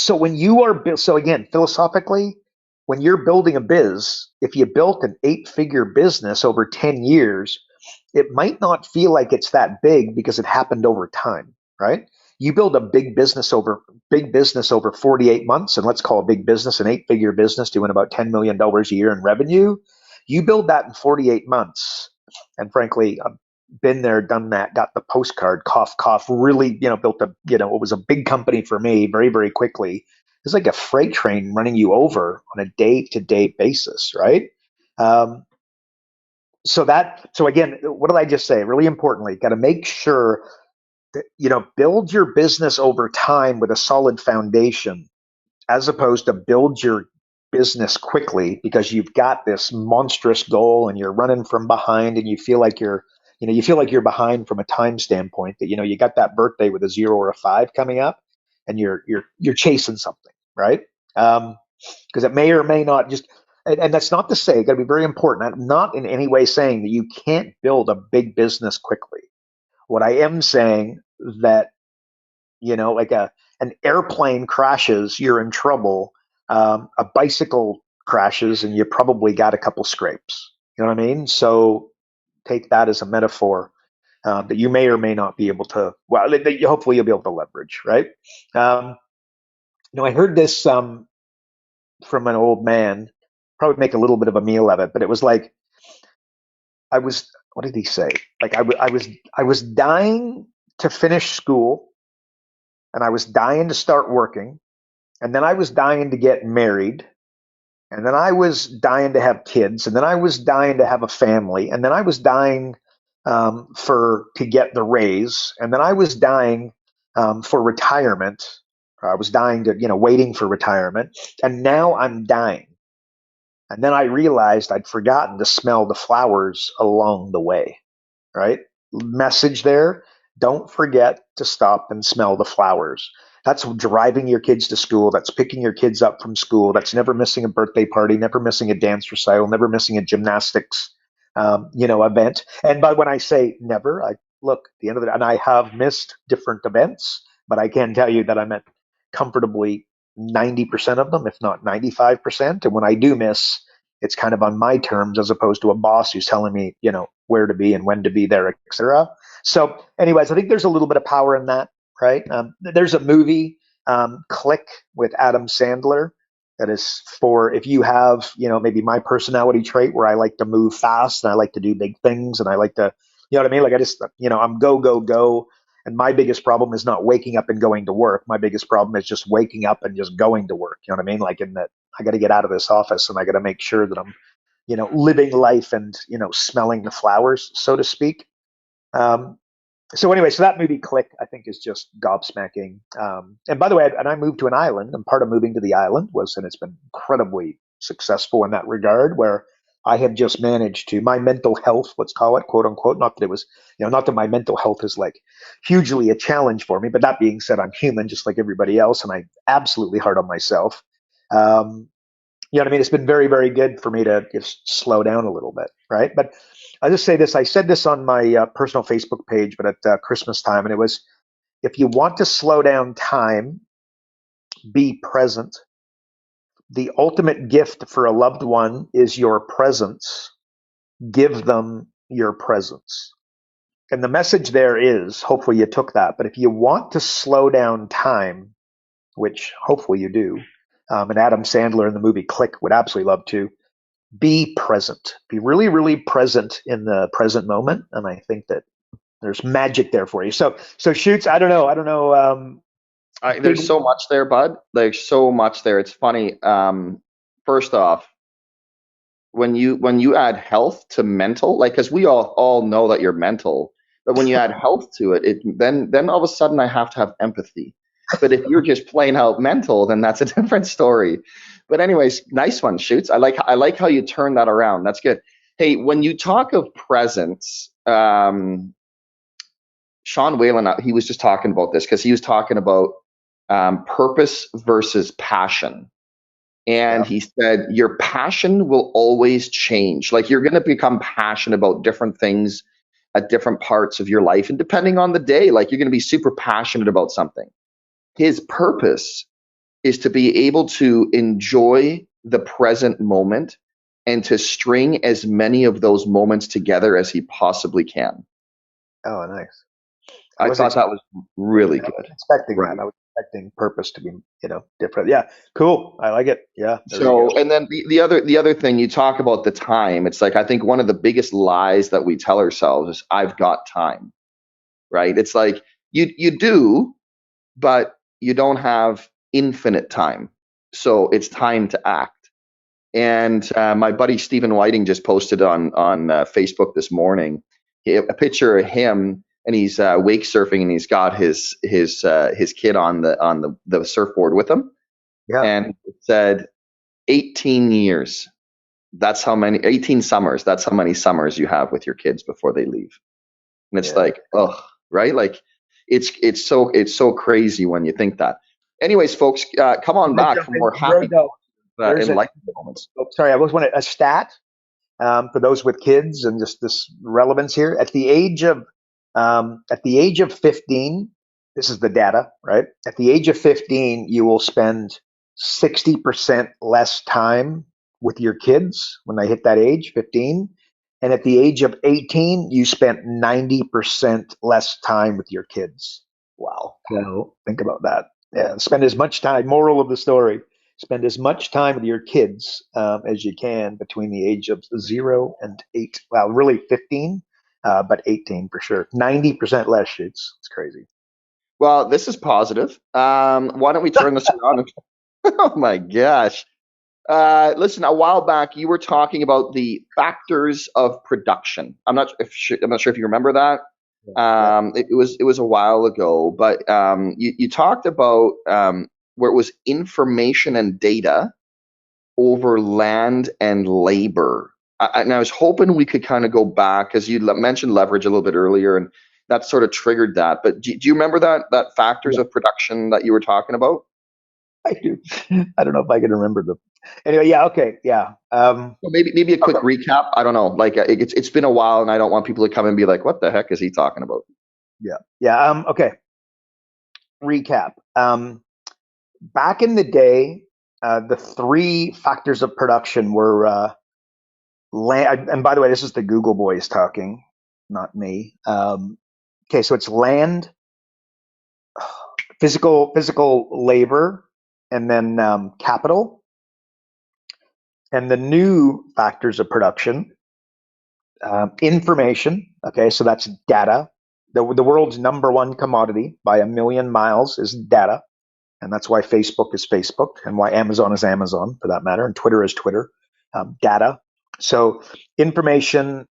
when you are so again, philosophically, when you're building a biz, if you built an 8-figure business over 10 years, it might not feel like it's that big because it happened over time, right? You build a big business over 48 months, and let's call a big business an 8-figure business doing about $10 million a year in revenue. You build that in 48 months. And frankly, I've been there, done that, got the postcard, cough, cough, really, built it was a big company for me very, very quickly. It's like a freight train running you over on a day-to-day basis, right? So again, what did I just say? Really importantly, got to make sure that, build your business over time with a solid foundation, as opposed to build your business quickly because you've got this monstrous goal and you're running from behind and you feel like you're behind from a time standpoint, that, you got that birthday with a 0 or a 5 coming up and you're chasing something, right? Because it may or may not just, and that's not to say, got to be very important. I'm not in any way saying that you can't build a big business quickly. What I am saying that, like an airplane crashes, you're in trouble. A bicycle crashes and you probably got a couple scrapes. You know what I mean? So take that as a metaphor. that you may or may not be able to, well, that hopefully you'll be able to leverage, right? I heard this from an old man, probably make a little bit of a meal of it, but it was like, what did he say? Like I was dying to finish school, and I was dying to start working, and then I was dying to get married, and then I was dying to have kids, and then I was dying to have a family, and then I was dying to get the raise, and then I was dying for retirement. I was dying waiting for retirement, and now I'm dying. And then I realized I'd forgotten to smell the flowers along the way, right? Message there. Don't forget to stop and smell the flowers. That's driving your kids to school. That's picking your kids up from school. That's never missing a birthday party, never missing a dance recital, never missing a gymnastics, event. And but when I say never, I look at the end of the, and I have missed different events, but I can tell you that I'm at comfortably 90% of them, if not 95%. And when I do miss, it's kind of on my terms as opposed to a boss who's telling me, where to be and when to be there, etc. So, anyways, I think there's a little bit of power in that, right? There's a movie, Click, with Adam Sandler, that is for if you have, maybe my personality trait where I like to move fast and I like to do big things and I like to, you know what I mean? Like I just, I'm go, go, go. And my biggest problem is not waking up and going to work. My biggest problem is just waking up and just going to work. You know what I mean? Like in that, I got to get out of this office and I got to make sure that I'm, living life and, smelling the flowers, so to speak. Um, so anyway, so that movie Click, I think, is just gobsmacking. And by the way, and I moved to an island, and part of moving to the island was, and it's been incredibly successful in that regard, where I have just managed to, my mental health, let's call it, quote unquote, not that it was, not that my mental health is like hugely a challenge for me, but that being said, I'm human just like everybody else, and I'm absolutely hard on myself. You know what I mean? It's been very, very good for me to just slow down a little bit, right? But I'll just say this. I said this on my personal Facebook page, but at Christmas time, and it was, if you want to slow down time, be present. The ultimate gift for a loved one is your presence. Give them your presence. And the message there is, hopefully you took that, but if you want to slow down time, which hopefully you do, and Adam Sandler in the movie Click would absolutely love to, be present. Be really, really present in the present moment. And I think that there's magic there for you. So Shoots, I don't know. There's so much there, bud. There's so much there. It's funny. First off, when you add health to mental, like, because we all know that you're mental, but when you add health to it, then all of a sudden I have to have empathy. But if you're just plain out mental, then that's a different story. But anyways, nice one, Shoots. I like how you turn that around. That's good. Hey, when you talk of presence, Sean Whalen, he was just talking about this because he was talking about purpose versus passion. And he said, your passion will always change. Like, you're going to become passionate about different things at different parts of your life. And depending on the day, like, you're going to be super passionate about something. His purpose is to be able to enjoy the present moment and to string as many of those moments together as he possibly can. Oh, nice. I thought that was really good. I was expecting that. I was expecting purpose to be, different. Yeah, cool. I like it. Yeah. So, and then the other thing, you talk about the time. It's like, I think one of the biggest lies that we tell ourselves is, I've got time, right? It's like you do, but you don't have infinite time. So it's time to act. And my buddy Stephen Whiting just posted on Facebook this morning a picture of him, and he's wake surfing, and he's got his kid on the surfboard with him. Yeah. And it said 18 years. That's how many 18 summers. That's how many summers you have with your kids before they leave. And it's like, oh, right? Like, it's so crazy when you think that. Anyways, folks, come on back for more happy enlightenment moments. Sorry, I was wanting a stat for those with kids, and just this relevance here. At the age of 15, this is the data, right? At the age of 15, you will spend 60% less time with your kids when they hit that age, 15, And at the age of 18, you spent 90% less time with your kids. Wow. So think about that. Yeah, spend as much time. Moral of the story: spend as much time with your kids as you can between the age of 0 and 8. Well, really 15, but 18 for sure. 90% less shoots. It's crazy. Well, this is positive. Why don't we turn this around? Oh my gosh. Listen, a while back you were talking about the factors of production. I'm not sure if you remember that. It was a while ago, but you talked about where it was information and data over land and labor. And I was hoping we could kind of go back because you mentioned leverage a little bit earlier, and that sort of triggered that. But do you remember that factors Yeah, of production that you were talking about? I do. I don't know if I can remember them. Anyway, yeah, okay, yeah. Well, maybe a quick Okay, recap. I don't know. Like it's been a while, and I don't want people to come and be like, "What the heck is he talking about?" yeah, yeah. Okay, recap. Back in the day, the three factors of production were land. And by the way, this is the Google boys talking, not me. Okay, so it's land, physical labor, and then capital. And the new factors of production, information. Okay, so that's data. The world's number one commodity by a million miles is data. And that's why Facebook is Facebook and why Amazon is Amazon for that matter. And Twitter is Twitter. Data. So information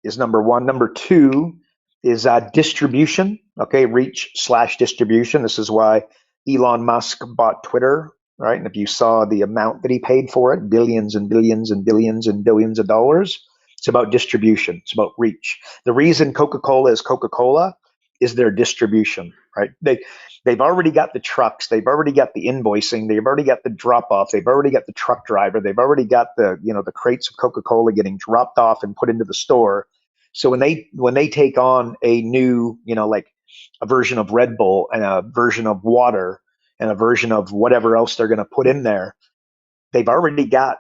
is number one. Number two is distribution. Okay, reach/distribution. This is why Elon Musk bought Twitter, right? And if you saw the amount that he paid for it, billions and billions and billions and billions of dollars, it's about distribution. It's about reach. The reason Coca-Cola is Coca-Cola is their distribution, right? They've already got the trucks, they've already got the invoicing, they've already got the drop off, they've already got the truck driver, they've already got the crates of Coca-Cola getting dropped off and put into the store. So when they take on a new, like a version of Red Bull and a version of water and a version of whatever else they're going to put in there, they've already got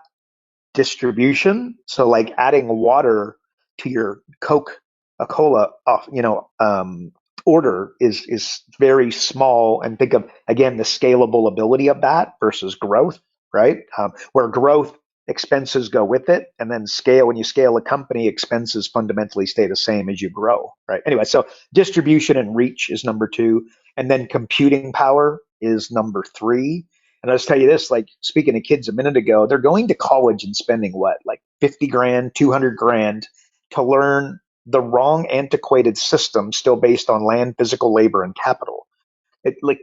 distribution. So like adding water to your Coca-Cola order is very small. And think of again the scalable ability of that versus growth, right? Where growth expenses go with it, and then when you scale a company, expenses fundamentally stay the same as you grow, right? Anyway, so distribution and reach is number two, and then computing power is number three. And I'll just tell you this, like speaking to kids a minute ago, they're going to college and spending what, like 50 grand, 200 grand to learn the wrong antiquated system still based on land, physical labor, and capital. It like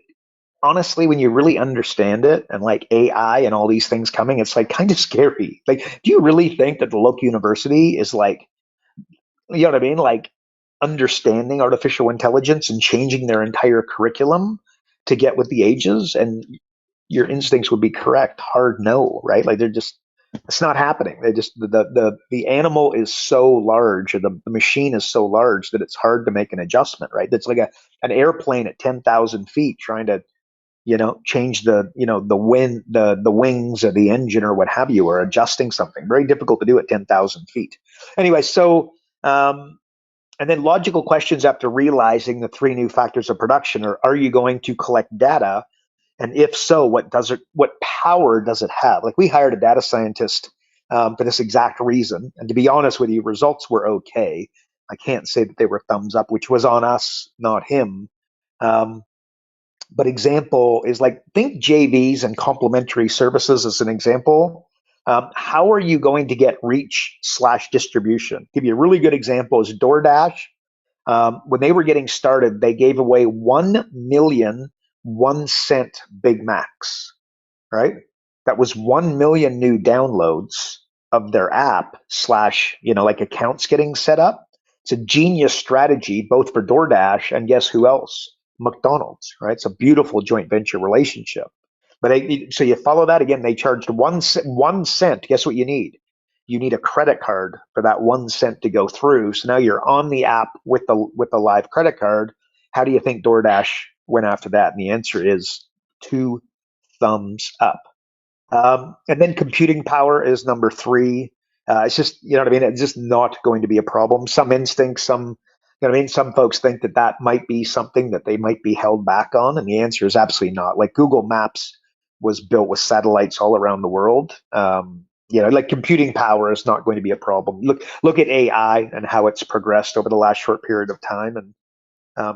honestly, when you really understand it and like AI and all these things coming, it's like kind of scary. Like, do you really think that the local university is like, you know what I mean? Like understanding artificial intelligence and changing their entire curriculum to get with the ages? And your instincts would be correct. Hard no, right? Like it's not happening. They just the animal is so large, or the machine is so large that it's hard to make an adjustment, right? That's like an airplane at 10,000 feet trying to change the wind, the wings or the engine or what have you, or adjusting something. Very difficult to do at 10,000 feet. Anyway, so and then logical questions after realizing the three new factors of production are you going to collect data? And if so, what power does it have? Like we hired a data scientist for this exact reason. And to be honest with you, results were okay. I can't say that they were thumbs up, which was on us, not him. Um, but example is like think JVs and complementary services as an example. How are you going to get reach/distribution? Give you a really good example is DoorDash. When they were getting started, they gave away 1 million 1 cent Big Macs, right? That was 1 million new downloads of their app slash, like accounts getting set up. It's a genius strategy, both for DoorDash and guess who else? McDonald's, right? It's a beautiful joint venture relationship. But so you follow that again, they charged 1 cent. Guess what you need? You need a credit card for that 1 cent to go through. So now you're on the app with the live credit card. How do you think DoorDash went after that? And the answer is two thumbs up. And then computing power is number three. It's just, you know what I mean? It's just not going to be a problem. Some instincts, some, you know what I mean? Some folks think that that might be something that they might be held back on. And the answer is absolutely not. Like Google Maps was built with satellites all around the world. You know, like computing power is not going to be a problem. Look at AI and how it's progressed over the last short period of time. And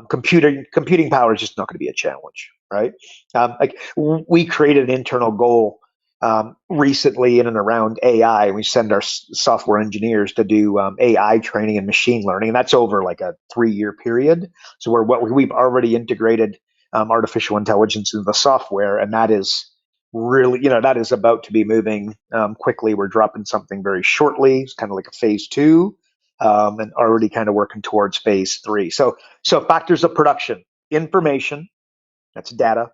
computing power is just not going to be a challenge, right? Like we created an internal goal recently in and around AI, and we send our software engineers to do AI training and machine learning, and that's over like a 3-year period. So we've already integrated artificial intelligence into the software, and that is really, you know, that is about to be moving quickly. We're dropping something very shortly. It's kind of like a phase 2. And already kind of working towards phase 3. So factors of production: information, that's data.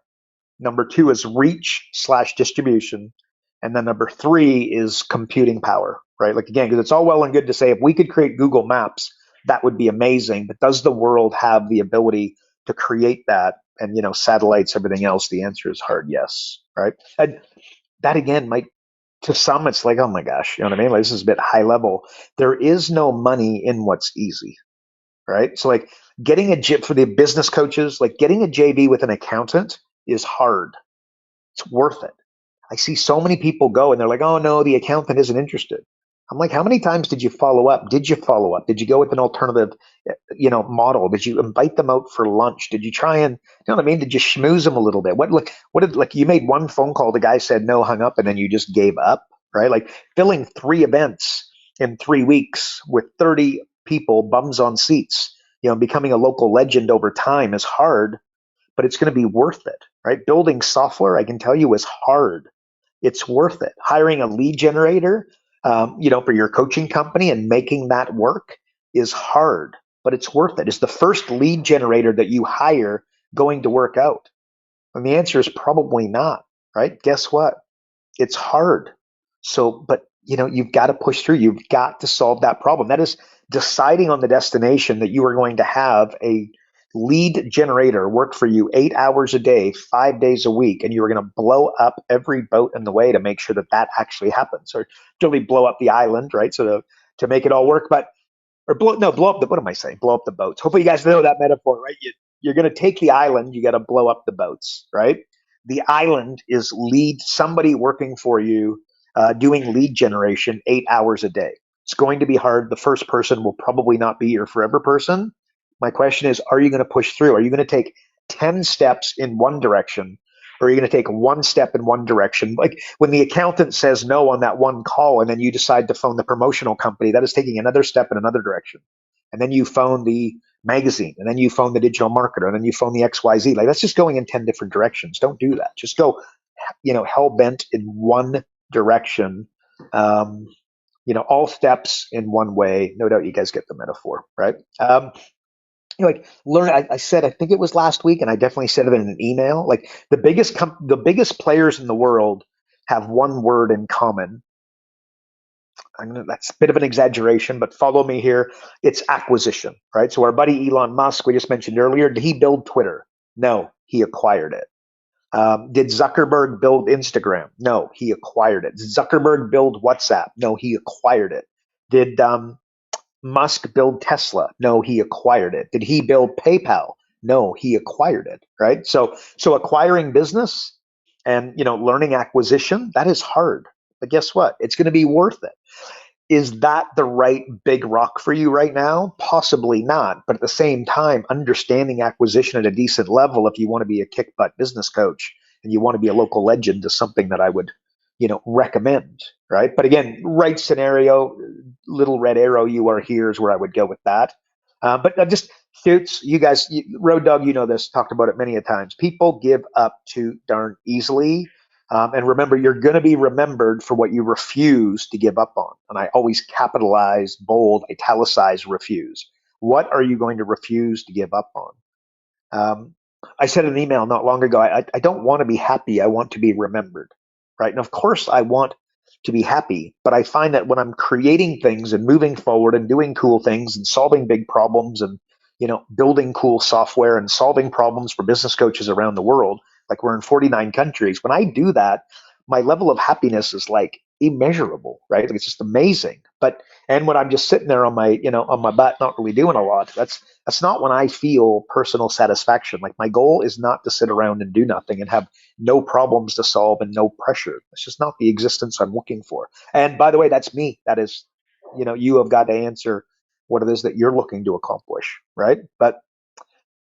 Number 2 is reach/distribution, and then number 3 is computing power. Right? Like again, because it's all well and good to say if we could create Google Maps, that would be amazing. But does the world have the ability to create that? And you know, satellites, everything else. The answer is hard yes. Right? And that again might, to some, it's like, oh my gosh, you know what I mean? Like, this is a bit high level. There is no money in what's easy, right? So, like, getting a for the business coaches, like getting a JV with an accountant is hard. It's worth it. I see so many people go and they're like, oh no, the accountant isn't interested. I'm like, how many times did you follow up? Did you follow up? Did you go with an alternative, you know, model? Did you invite them out for lunch? Did you try and, you know what I mean? Did you schmooze them a little bit? What did, like, you made one phone call, the guy said no, hung up, and then you just gave up, right? Like filling 3 events in 3 weeks with 30 people, bums on seats, you know, becoming a local legend over time is hard, but it's going to be worth it, right? Building software, I can tell you, is hard. It's worth it. Hiring a lead generator, you know, for your coaching company and making that work is hard, but it's worth it. Is the first lead generator that you hire going to work out? And the answer is probably not, right? Guess what? It's hard. So, but you know, you've got to push through. You've got to solve that problem. That is deciding on the destination that you are going to have a lead generator work for you 8 hours a day, 5 days a week, and you are going to blow up every boat in the way to make sure that that actually happens, or really blow up the island, right? So to make it all work, but or blow up the, what am I saying? Blow up the boats. Hopefully you guys know that metaphor, right? You're going to take the island, you got to blow up the boats, right? The island is somebody working for you, doing lead generation 8 hours a day. It's going to be hard. The first person will probably not be your forever person. My question is, are you going to push through? Are you going to take 10 steps in one direction, or are you going to take 1 step in one direction? Like when the accountant says no on that one call and then you decide to phone the promotional company, that is taking another step in another direction. And then you phone the magazine, and then you phone the digital marketer, and then you phone the XYZ. Like that's just going in 10 different directions. Don't do that. Just go, you know, hell bent in one direction. You know, all steps in one way. No doubt you guys get the metaphor, right? You know, like learn. I said, I think it was last week, and I definitely said it in an email. Like the biggest players in the world have one word in common. That's a bit of an exaggeration, but follow me here. It's acquisition, right? So our buddy Elon Musk, we just mentioned earlier, did he build Twitter? No, he acquired it. Did Zuckerberg build Instagram? No, he acquired it. Did Zuckerberg build WhatsApp? No, he acquired it. Did Musk build Tesla? No, he acquired it. Did he build PayPal? No, he acquired it, right? So acquiring business and, you know, learning acquisition, that is hard. But guess what? It's going to be worth it. Is that the right big rock for you right now? Possibly not. But at the same time, understanding acquisition at a decent level, if you want to be a kick butt business coach and you want to be a local legend, is something that I would, you know, recommend, right? But again, right scenario, little red arrow, you are here is where I would go with that. But just shoots, you guys, Road Dog, you know this, talked about it many a times. People give up too darn easily. And remember, you're going to be remembered for what you refuse to give up on. And I always capitalize, bold, italicize, refuse. What are you going to refuse to give up on? I said in an email not long ago, I don't want to be happy. I want to be remembered, right? And of course, I want to be happy, but I find that when I'm creating things and moving forward and doing cool things and solving big problems and, you know, building cool software and solving problems for business coaches around the world, like we're in 49 countries. When I do that, my level of happiness is like immeasurable, right? Like, it's just amazing. And when I'm just sitting there on my, on my butt, not really doing a lot, that's not when I feel personal satisfaction. Like, my goal is not to sit around and do nothing and have no problems to solve and no pressure. It's just not the existence I'm looking for. And by the way, that's me. That is, you have got to answer what it is that you're looking to accomplish, right? But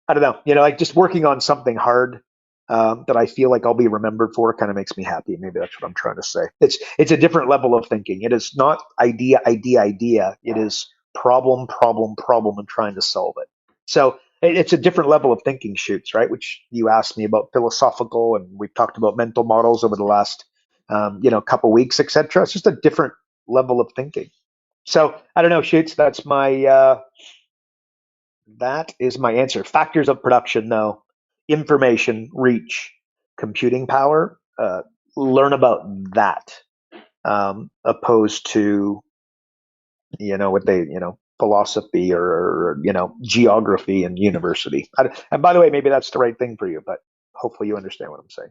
I don't know, like just working on something hard that I feel like I'll be remembered for kind of makes me happy. Maybe that's what I'm trying to say. It's a different level of thinking. It is not idea, idea, idea. It is problem, problem, problem, and trying to solve it. So it's a different level of thinking, Shoots, right? Which you asked me about philosophical, and we've talked about mental models over the last couple weeks, etc. It's just a different level of thinking. So I don't know, Shoots. That is my answer. Factors of production, though: information, reach, computing power. Learn about that, opposed to what they philosophy or geography and university. And by the way, maybe that's the right thing for you, but hopefully you understand what I'm saying.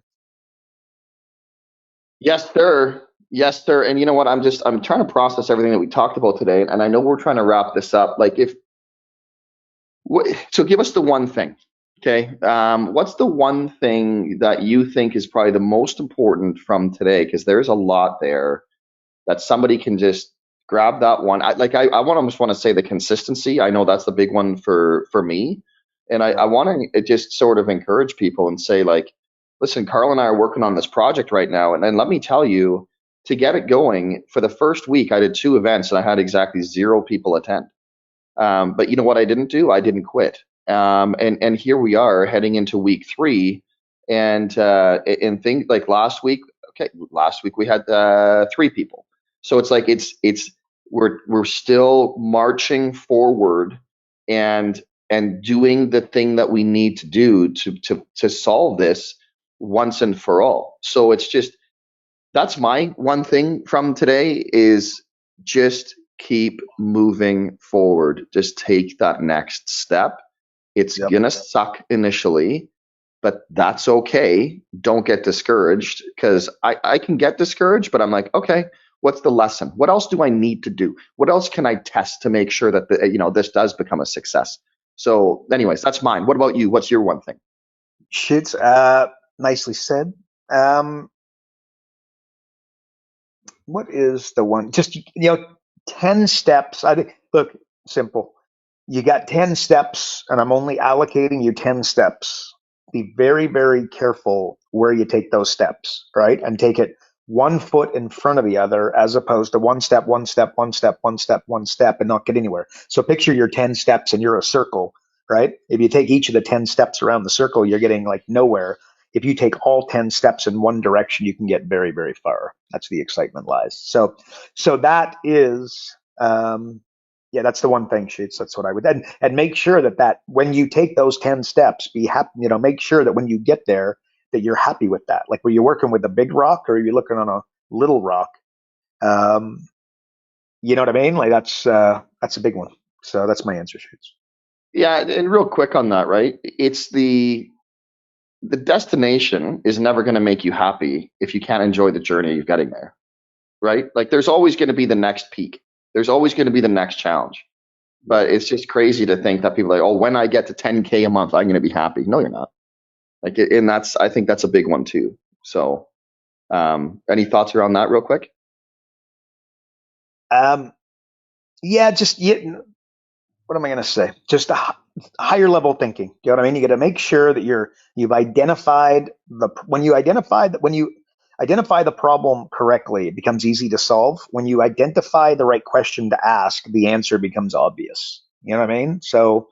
Yes, sir. Yes, sir. And you know what? I'm trying to process everything that we talked about today, and I know we're trying to wrap this up. Like, so give us the one thing, okay? What's the one thing that you think is probably the most important from today? Because there's a lot there that somebody can just grab that one. Almost want to say the consistency. I know that's the big one for me, and I want to just sort of encourage people and say, like, listen, Carl and I are working on this project right now, and then let me tell you, to get it going, for the first week, I did 2 events and I had exactly 0 people attend. But you know what I didn't do? I didn't quit. And here we are heading into week 3, and things like last week. Okay, last week we had 3 people. So it's like we're still marching forward and doing the thing that we need to do to solve this once and for all. So it's just, that's my one thing from today, is just keep moving forward. Just take that next step. It's gonna suck initially, but that's okay. Don't get discouraged, because I can get discouraged, but I'm like, okay, what's the lesson? What else do I need to do? What else can I test to make sure that this does become a success? So anyways, that's mine. What about you? What's your one thing? Shoots, nicely said. What is the one? Just 10 steps. I think. Look, simple. You got 10 steps, and I'm only allocating you 10 steps. Be very, very careful where you take those steps, right? And take it one foot in front of the other, as opposed to one step, one step, one step, one step, one step, and not get anywhere. So picture your 10 steps and you're a circle, right? If you take each of the 10 steps around the circle, you're getting like nowhere. If you take all 10 steps in one direction, you can get very, very far. That's the excitement lies. So that is, that's the one thing, Sheets. That's what I would, and make sure that when you take those 10 steps, be happy, make sure that when you get there, that you're happy with that. Like, were you working with a big rock, or are you looking on a little rock? You know what I mean? Like, that's a big one. So that's my answer, Sheets. Yeah, and real quick on that, right? It's the destination is never going to make you happy if you can't enjoy the journey of getting there, right? Like, there's always going to be the next peak. There's always going to be the next challenge. But it's just crazy to think that people are like, oh, when I get to 10K a month, I'm going to be happy. No, you're not. Like, and I think that's a big one too. So, any thoughts around that real quick? What am I going to say? Just a higher level thinking. You know what I mean? You got to make sure that you've identified when you identify the problem correctly, it becomes easy to solve. When you identify the right question to ask, the answer becomes obvious. You know what I mean? So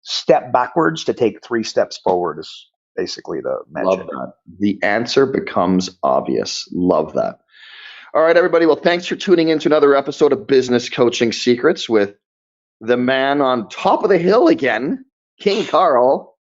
step backwards to take 3 steps forward is basically the magic. Love that. The answer becomes obvious. Love that. All right, everybody. Well, thanks for tuning in to another episode of Business Coaching Secrets with the man on top of the hill again, King Carl.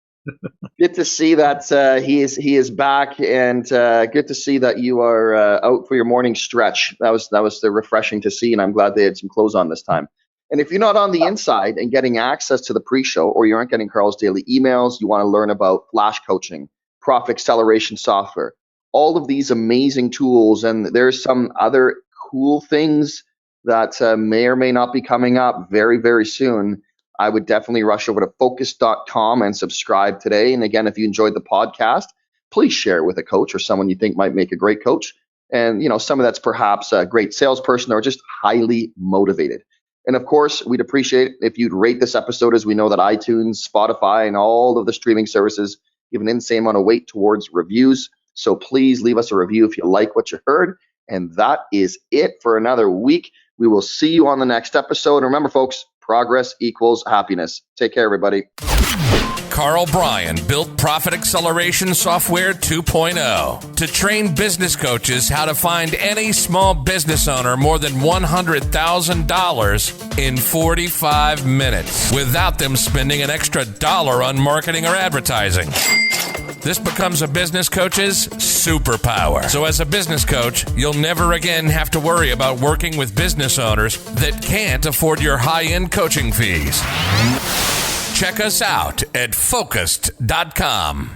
Good to see that he is back, and good to see that you are out for your morning stretch. That was refreshing to see, and I'm glad they had some clothes on this time. And if you're not on the inside and getting access to the pre-show, or you aren't getting Carl's daily emails, you want to learn about flash coaching, profit acceleration software, all of these amazing tools, and there's some other cool things that may or may not be coming up very, very soon. I would definitely rush over to focus.com and subscribe today. And again, if you enjoyed the podcast, please share it with a coach or someone you think might make a great coach. And, some of that's perhaps a great salesperson or just highly motivated. And of course, we'd appreciate it if you'd rate this episode, as we know that iTunes, Spotify, and all of the streaming services give an insane amount of weight towards reviews. So please leave us a review if you like what you heard. And that is it for another week. We will see you on the next episode. And remember, folks, progress equals happiness. Take care, everybody. Karl Bryan built Profit Acceleration Software 2.0 to train business coaches how to find any small business owner more than $100,000 in 45 minutes without them spending an extra dollar on marketing or advertising. This becomes a business coach's superpower. So as a business coach, you'll never again have to worry about working with business owners that can't afford your high-end coaching fees. Check us out at focused.com.